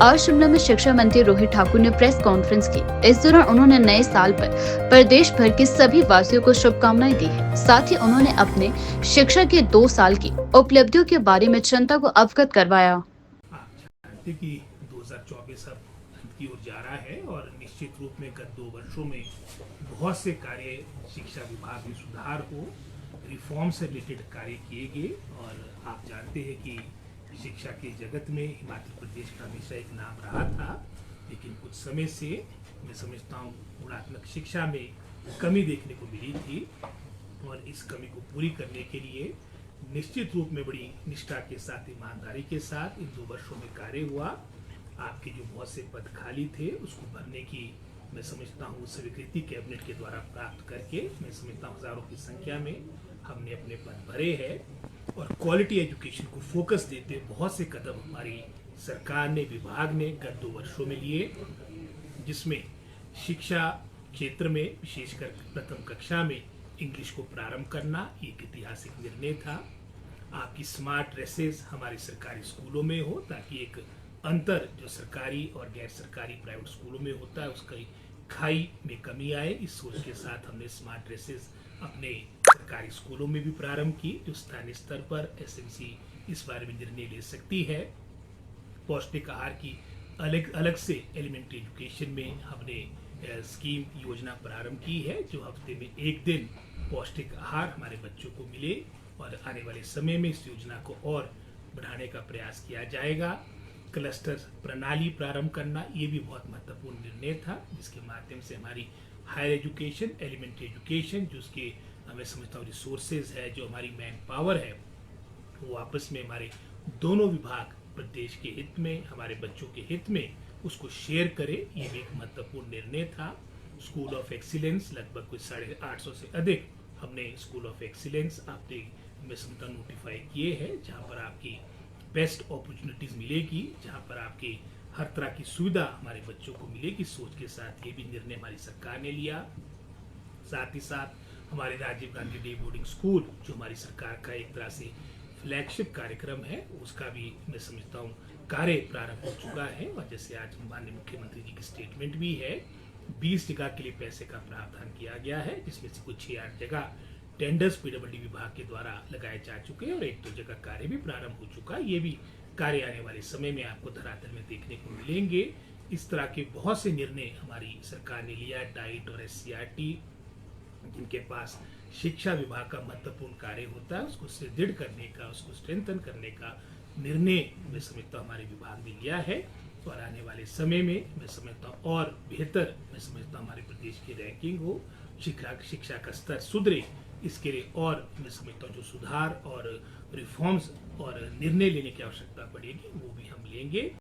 आज शिमला में शिक्षा मंत्री रोहित ठाकुर ने प्रेस कॉन्फ्रेंस की। इस दौरान उन्होंने नए साल पर प्रदेश भर के सभी वासियों को शुभकामनाएं दी है। साथ ही उन्होंने अपने शिक्षा के 2 साल की उपलब्धियों के बारे में जनता को अवगत करवाया। आप जानते कि 2024 अब अंत की ओर जा रहा है और निश्चित रूप में गत 2 वर्षों में बहुत से कार्य शिक्षा विभाग में सुधार हो, रिफॉर्म से रिलेटेड कार्य किए गए। और आप जानते हैं कि शिक्षा के जगत में हिमाचल प्रदेश का हमेशा एक नाम रहा था, लेकिन कुछ समय से मैं समझता हूँ गुणात्मक शिक्षा में कमी देखने को मिली थी। और इस कमी को पूरी करने के लिए निश्चित रूप में बड़ी निष्ठा के साथ, ईमानदारी के साथ इन 2 वर्षों में कार्य हुआ। आपके जो बहुत से पद खाली थे उसको भरने की मैं समझता हूँ स्वीकृति कैबिनेट के द्वारा प्राप्त करके मैं समझता हूँ हजारों की संख्या में हमने अपने पद भरे हैं। और क्वालिटी एजुकेशन को फोकस देते बहुत से कदम हमारी सरकार ने, विभाग ने गत 2 वर्षों में लिए, जिसमें शिक्षा क्षेत्र में विशेषकर प्रथम कक्षा में इंग्लिश को प्रारंभ करना एक ऐतिहासिक निर्णय था। आपकी स्मार्ट ड्रेसेस हमारे सरकारी स्कूलों में हो, ताकि एक अंतर जो सरकारी और गैर सरकारी प्राइवेट स्कूलों में होता है उसकी खाई में कमी आए, इस सोच के साथ हमने स्मार्ट ड्रेसेस अपने सरकारी स्कूलों में भी प्रारंभ की, जो स्थानीय स्तर पर एसएमसी इस बारे में निर्णय ले सकती है। पौष्टिक आहार की अलग अलग से एलिमेंट्री एजुकेशन में हमने स्कीम योजना प्रारंभ की है, जो हफ्ते में 1 दिन पौष्टिक आहार हमारे बच्चों को मिले। और आने वाले समय में इस योजना को और बढ़ाने का प्रयास किया जाएगा। क्लस्टर प्रणाली प्रारंभ करना ये भी बहुत महत्वपूर्ण निर्णय था, जिसके माध्यम से हमारी हायर एजुकेशन, एलिमेंट्री एजुकेशन, जो उसके मैं समझता हूँ रिसोर्सेज है, जो हमारी मैन पावर है, वो आपस में हमारे दोनों विभाग प्रदेश के हित में, हमारे बच्चों के हित में उसको शेयर करे। ये भी एक महत्वपूर्ण निर्णय था। स्कूल ऑफ एक्सीलेंस लगभग कुछ 850 से अधिक हमने स्कूल ऑफ एक्सीलेंस आपने मैं समझता नोटिफाई किए हैं, जहाँ पर आपकी बेस्ट अपॉर्चुनिटीज मिलेगी, जहाँ पर आपकी हर तरह की सुविधा हमारे बच्चों को मिलेगी। सोच के साथ ये भी निर्णय हमारी सरकार ने लिया। साथ ही साथ हमारे Rajiv Gandhi day boarding school, जो हमारी सरकार का एक तरह से फ्लैगशिप कार्यक्रम है, उसका भी मैं समझता हूँ कार्य प्रारंभ हो चुका है। और जैसे आज माननीय मुख्यमंत्री जी की स्टेटमेंट भी है, 20 जगह के लिए पैसे का प्रावधान किया गया है, जिसमें से कुछ 6-8 जगह टेंडर्स पीडब्ल्यूडी विभाग के द्वारा लगाए जा चुके हैं और 1-2 जगह कार्य भी प्रारंभ हो चुका है। ये भी कार्य आने वाले समय में आपको धरातल में देखने को मिलेंगे। इस तरह के बहुत से निर्णय हमारी सरकार ने लिया। डाइट और एससीईआरटी, जिनके पास शिक्षा विभाग का महत्वपूर्ण कार्य होता है, उसको सुदृढ़ करने का, उसको स्ट्रेंथन करने का निर्णय मैं समझता हूँ हमारे विभाग ने लिया है। और आने वाले समय में मैं समझता हूँ और बेहतर मैं समझता हूँ हमारे प्रदेश की रैंकिंग हो, शिक्षा का स्तर सुधरे, इसके लिए और मैं समझता हूँ जो सुधार और रिफॉर्म्स और निर्णय लेने की आवश्यकता पड़ेगी वो भी हम लेंगे।